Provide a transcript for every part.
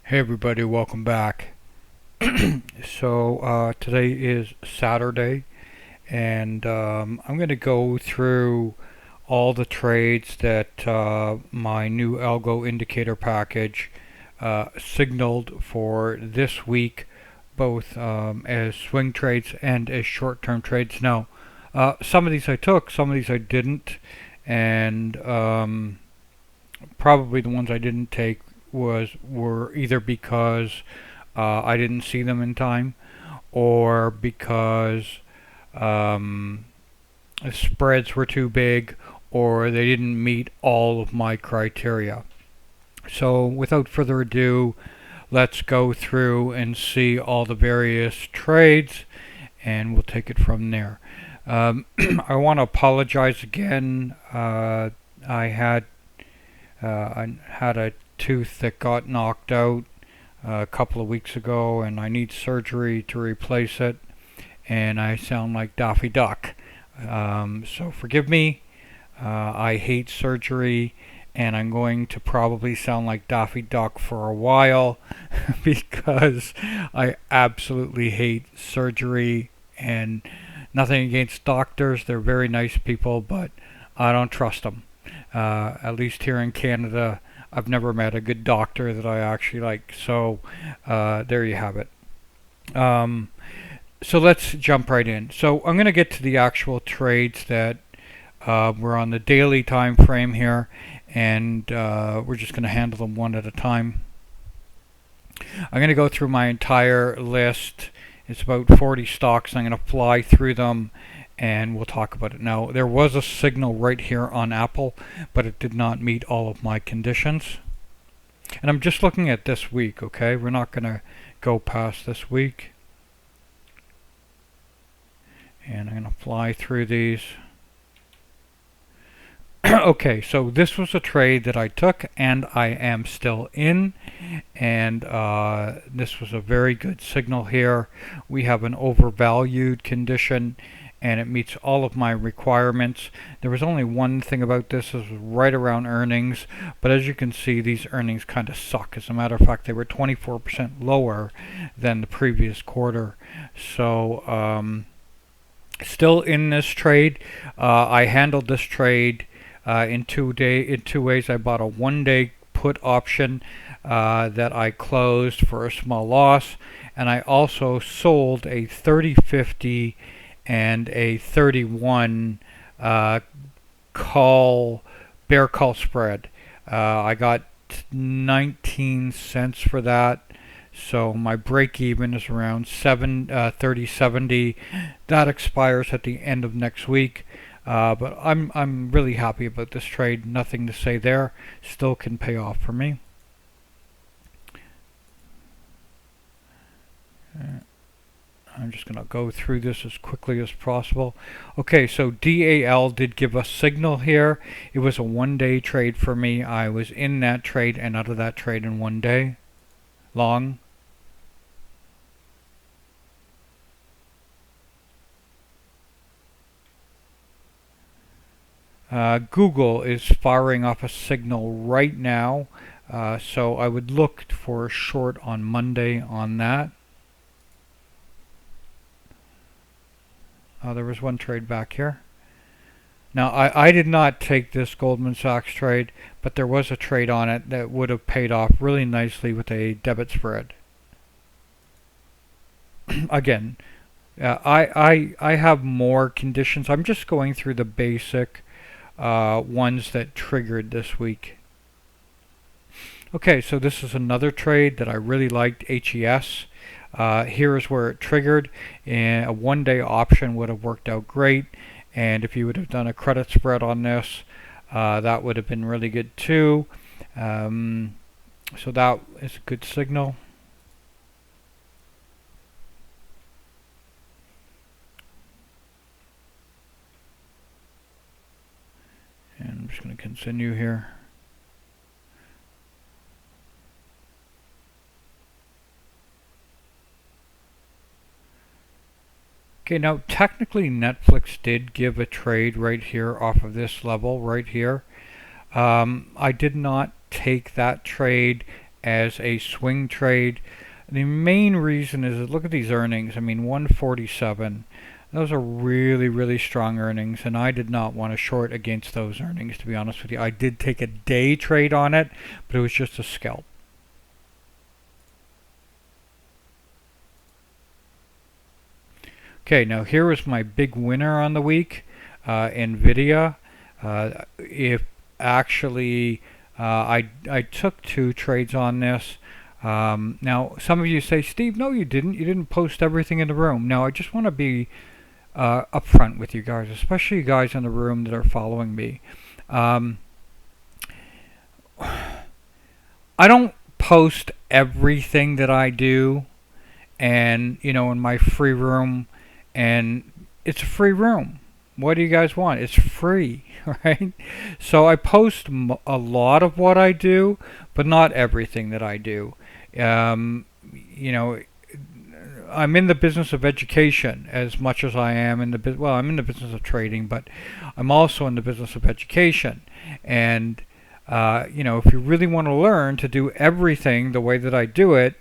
Hey everybody, welcome back. Today is Saturday, and I'm going to go through all the trades that my new Algo indicator package signaled for this week, both as swing trades and as short-term trades. Now, some of these I took, some of these I didn't, and probably the ones I didn't take were either because I didn't see them in time, or because um, the spreads were too big, or they didn't meet all of my criteria. So, without further ado, let's go through and see all the various trades, and we'll take it from there. I want to apologize again. I had a tooth that got knocked out a couple of weeks ago, and I need surgery to replace it. And I sound like Daffy Duck. So forgive me. I hate surgery, and I'm going to probably sound like Daffy Duck for a while because I absolutely hate surgery. And nothing against doctors, they're very nice people, but I don't trust them. At least here in Canada, I've never met a good doctor that I actually like. So there you have it. Um, so let's jump right in. So I'm going to get to the actual trades that we're on the daily time frame here, and we're just going to handle them one at a time. I'm going to go through my entire list. It's about 40 stocks. I'm going to fly through them and we'll talk about it. Now, there was a signal right here on Apple, but it did not meet all of my conditions. And I'm just looking at this week, okay? We're not going to go past this week. And I'm going to fly through these. Okay, so this was a trade that I took and I am still in, and this was a very good signal here. We have an overvalued condition and it meets all of my requirements. There was only one thing about this, is right around earnings, but as you can see, these earnings kind of suck. As a matter of fact, they were 24% lower than the previous quarter. So still in this trade. I handled this trade in 2 ways. I bought a 1-day put option that I closed for a small loss, and I also sold a 30/50 and a 31 bear call spread. I got 19 cents for that. So my break even is around 30.70. That expires at the end of next week. But I'm really happy about this trade. Nothing to say there. Still can pay off for me. I'm just going to go through this as quickly as possible. Okay, so DAL did give a signal here. It was a 1-day trade for me. I was in that trade and out of that trade in 1 day. Long. Google is firing off a signal right now, so I would look for a short on Monday on that. There was one trade back here. Now, I did not take this Goldman Sachs trade, but there was a trade on it that would have paid off really nicely with a debit spread. Again, I have more conditions. I'm just going through the basic ones that triggered this week. Okay, so this is another trade that I really liked, HES. Here is where it triggered, and a 1-day option would have worked out great, and if you would have done a credit spread on this, that would have been really good too. So that is a good signal. And I'm just going to continue here. Okay, now technically Netflix did give a trade right here off of this level right here. I did not take that trade as a swing trade. The main reason is, look at these earnings. I mean, 147. Those are really, really strong earnings, and I did not want to short against those earnings, to be honest with you. I did take a day trade on it, but it was just a scalp. Okay, now here was my big winner on the week, NVIDIA. If actually I took 2 trades on this. Now, some of you say, Steve, no, you didn't. You didn't post everything in the room. Now, I just want to be upfront with you guys, especially you guys in the room that are following me. I don't post everything that I do, and in my free room, and it's a free room. What do you guys want? It's free, right? So I post a lot of what I do, but not everything that I do. I'm in the business of education as much as I am in the I'm in the business of trading, but I'm also in the business of education. And if you really want to learn to do everything the way that I do it,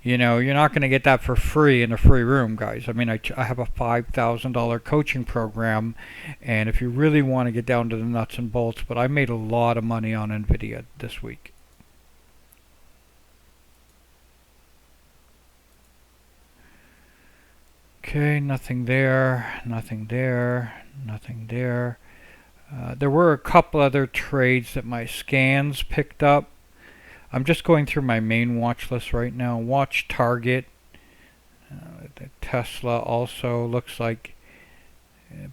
you're not going to get that for free in a free room, guys. I mean, I have a $5,000 coaching program, and if you really want to get down to the nuts and bolts, but I made a lot of money on NVIDIA this week. Okay, nothing there, nothing there, nothing there. There were a couple other trades that my scans picked up. I'm just going through my main watch list right now. Watch Target. The Tesla also looks like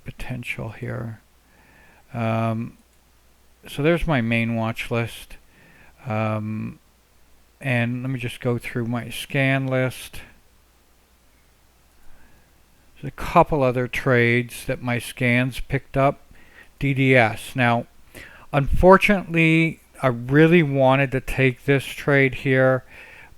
potential here. So there's my main watch list. And let me just go through my scan list. There's a couple other trades that my scans picked up. DDS. Now, unfortunately, I really wanted to take this trade here,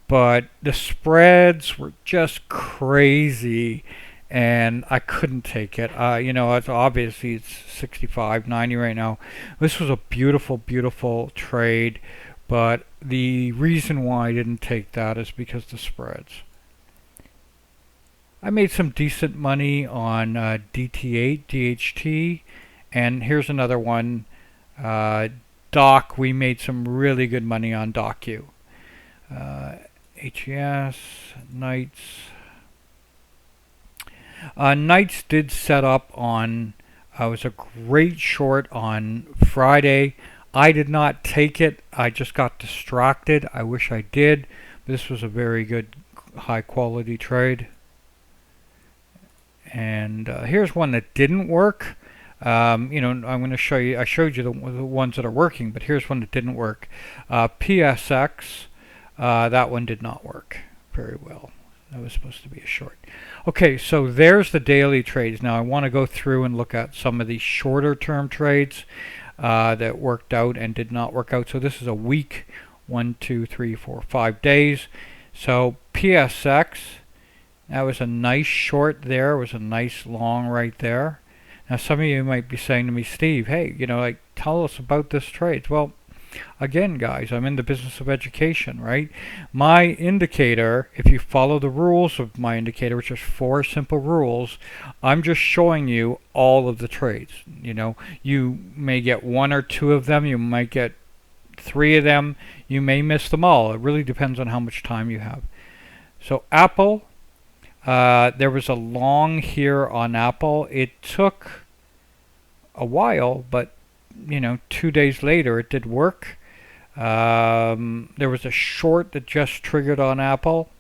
but the spreads were just crazy, and I couldn't take it. It's obviously it's 65.90 right now. This was a beautiful, beautiful trade, but the reason why I didn't take that is because the spreads. I made some decent money on DT8, DHT, and here's another one. Doc, we made some really good money on DocU. HES, Knights. Knights did set up on, it was a great short on Friday. I did not take it. I just got distracted. I wish I did. This was a very good, high quality trade. And here's one that didn't work. I'm going to show you. I showed you the ones that are working, but here's one that didn't work. PSX, that one did not work very well. That was supposed to be a short. Okay, so there's the daily trades. Now I want to go through and look at some of these shorter term trades that worked out and did not work out. So this is a week, 1, 2, 3, 4, 5 days. So PSX, that was a nice short there. It was a nice long right there. Now some of you might be saying to me, Steve, hey, tell us about this trade. Well, again, guys, I'm in the business of education, right? My indicator, if you follow the rules of my indicator, which is 4 simple rules, I'm just showing you all of the trades. You may get 1 or 2 of them. You might get 3 of them. You may miss them all. It really depends on how much time you have. So Apple. There was a long here on Apple. It took a while, but 2 days later it did work. There was a short that just triggered on Apple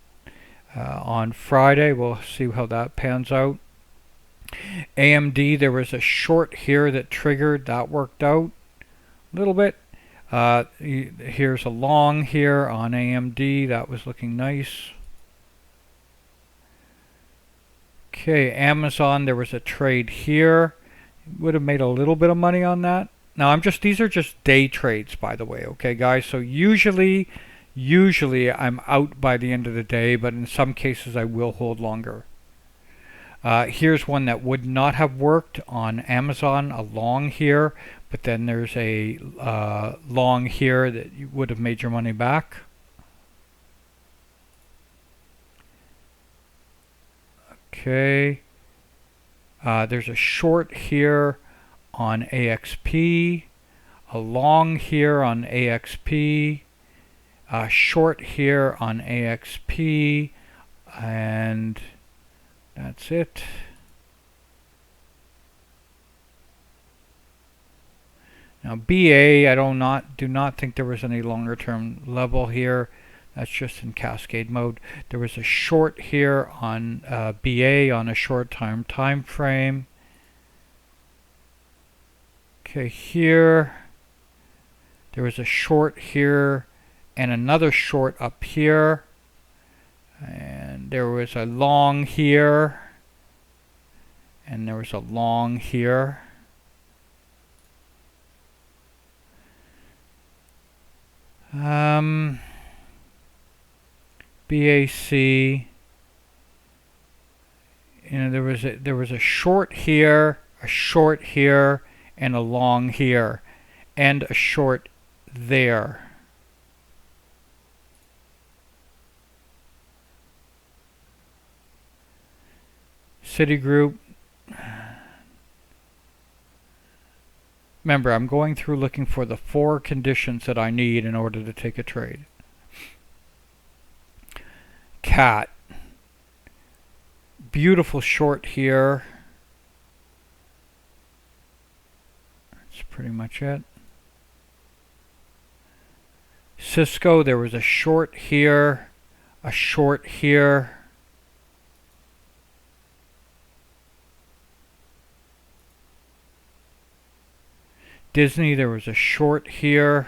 on Friday. We'll see how that pans out. AMD, there was a short here that triggered. That worked out a little bit. Here's a long here on AMD. That was looking nice. Okay, Amazon, there was a trade here. Would have made a little bit of money on that. Now these are just day trades, by the way, okay guys? So usually I'm out by the end of the day, but in some cases I will hold longer. Here's one that would not have worked on Amazon, a long here, but then there's a long here that you would have made your money back. Okay. There's a short here on AXP, a long here on AXP, a short here on AXP, and that's it. Now BA, I do not think there was any longer term level here. That's just in cascade mode. There was a short here on BA on a short time frame. Okay, here there was a short here and another short up here, and there was a long here, and there was a long here. BAC, there was a short here, and a long here, and a short there. Citigroup. Remember, I'm going through looking for the 4 conditions that I need in order to take a trade. Cat. Beautiful short here. That's pretty much it. Cisco, there was a short here, a short here. Disney, there was a short here.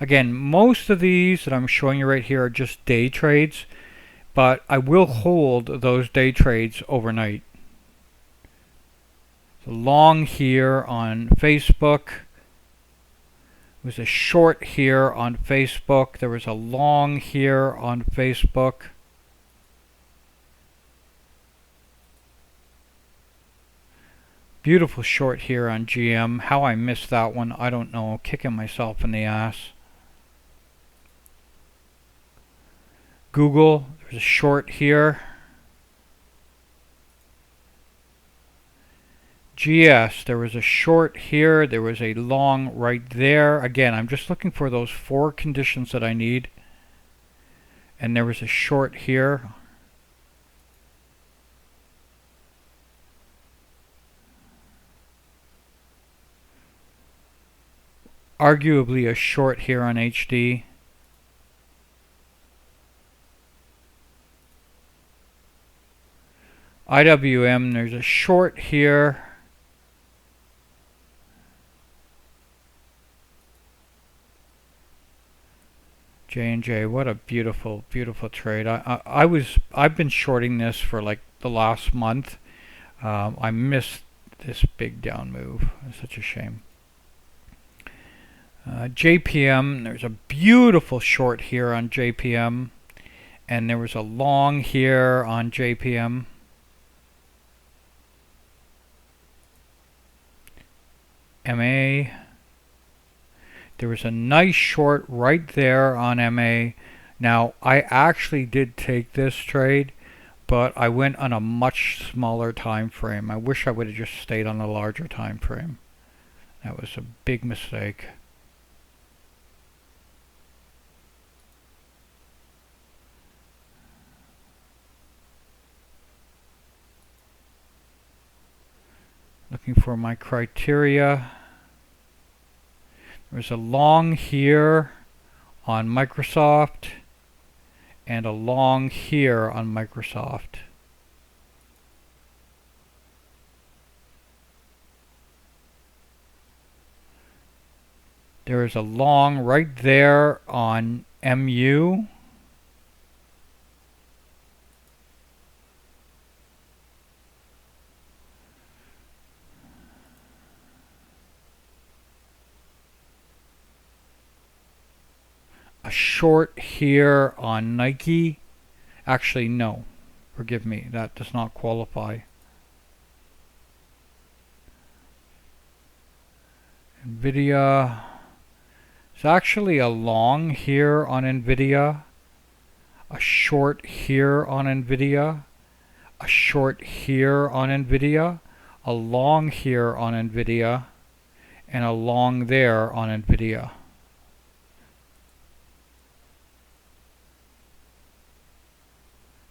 Again, most of these that I'm showing you right here are just day trades, but I will hold those day trades overnight. So long here on Facebook. There was a short here on Facebook. There was a long here on Facebook. Beautiful short here on GM. How I missed that one, I don't know. Kicking myself in the ass. Google, there's a short here. GS, there was a short here. There was a long right there. Again, I'm just looking for those 4 conditions that I need. And there was a short here. Arguably a short here on HD. IWM, there's a short here. J&J, what a beautiful, beautiful trade. I've been shorting this for like the last month. I missed this big down move. It's such a shame. JPM, there's a beautiful short here on JPM, and there was a long here on JPM. MA, there was a nice short right there on MA. Now, I actually did take this trade, but I went on a much smaller time frame. I wish I would have just stayed on a larger time frame. That was a big mistake. Looking for my criteria. There's a long here on Microsoft and a long here on Microsoft. There is a long right there on MU. A short here on Nike. Actually, no. Forgive me. That does not qualify. NVIDIA. It's actually a long here on NVIDIA. a short here on NVIDIA, a short here on NVIDIA, a long here on NVIDIA, and a long there on NVIDIA.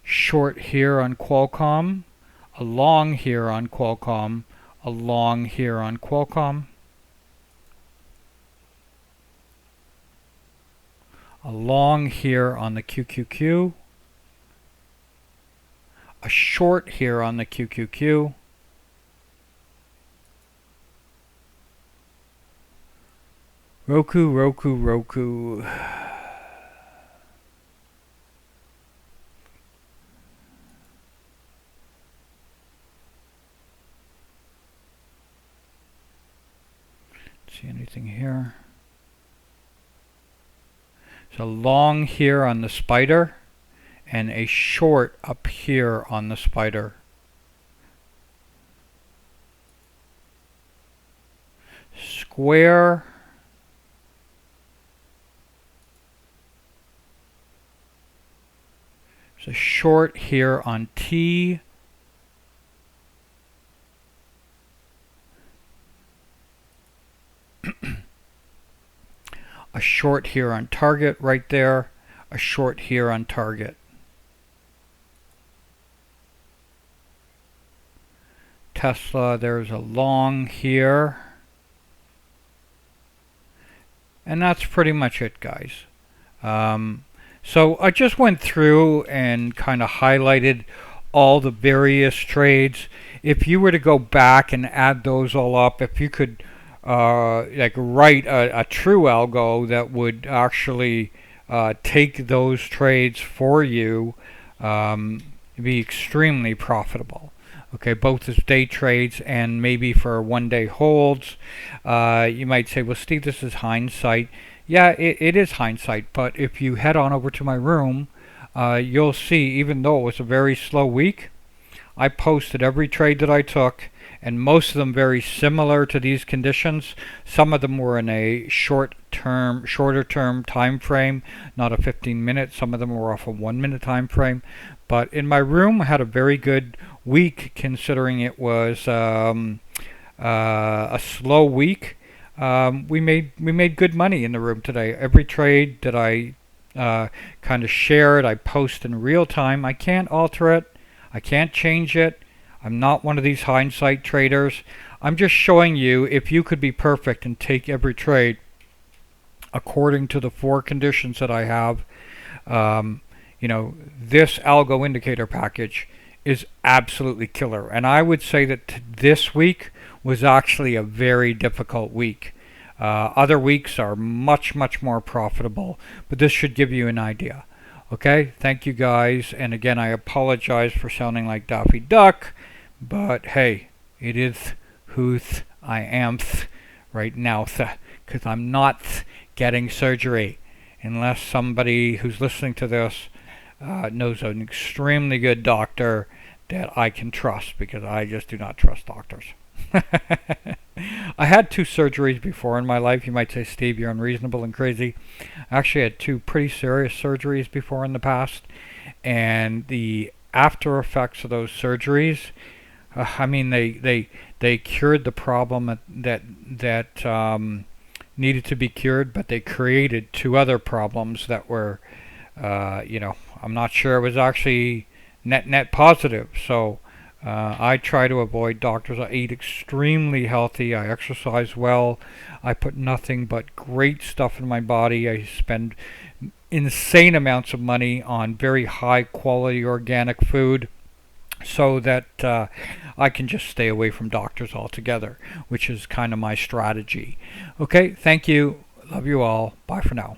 Short here on Qualcomm, a long here on Qualcomm, a long here on Qualcomm, a long here on the QQQ, a short here on the QQQ, Roku, Roku, Roku. See anything here? So long here on the spider and a short up here on the spider. Square. There's a short here on T. A short here on target right there, a short here on target. Tesla, there's a long here. And that's pretty much it, guys. So I just went through and kind of highlighted all the various trades. If you were to go back and add those all up, if you could like write a true algo that would actually take those trades for you, it'd be extremely profitable. Okay, both as day trades and maybe for one-day holds. You might say, well, Steve, this is hindsight. Yeah, it is hindsight, but if you head on over to my room, you'll see, even though it was a very slow week, I posted every trade that I took, and most of them very similar to these conditions. Some of them were in a shorter term time frame, not a 15-minute. Some of them were off a 1-minute time frame. But in my room, I had a very good week, considering it was a slow week. We made good money in the room today. Every trade that I kind of shared, I post in real time. I can't alter it. I can't change it. I'm not one of these hindsight traders. I'm just showing you if you could be perfect and take every trade according to the 4 conditions that I have. You know, this algo indicator package is absolutely killer. And I would say that this week was actually a very difficult week. Other weeks are much, much more profitable, but this should give you an idea. Okay, thank you guys. And again, I apologize for sounding like Daffy Duck, but hey, it is who I am right now, because I'm not getting surgery, unless somebody who's listening to this knows an extremely good doctor that I can trust, because I just do not trust doctors. I had 2 surgeries before in my life. You might say, Steve, you're unreasonable and crazy. I actually had 2 pretty serious surgeries before in the past, and the after effects of those surgeries, I mean, they cured the problem that needed to be cured, but they created 2 other problems that were, you know, I'm not sure it was actually net positive. So I try to avoid doctors. I eat extremely healthy. I exercise well. I put nothing but great stuff in my body. I spend insane amounts of money on very high quality organic food, so that I can just stay away from doctors altogether, which is kind of my strategy. Okay, thank you. Love you all. Bye for now.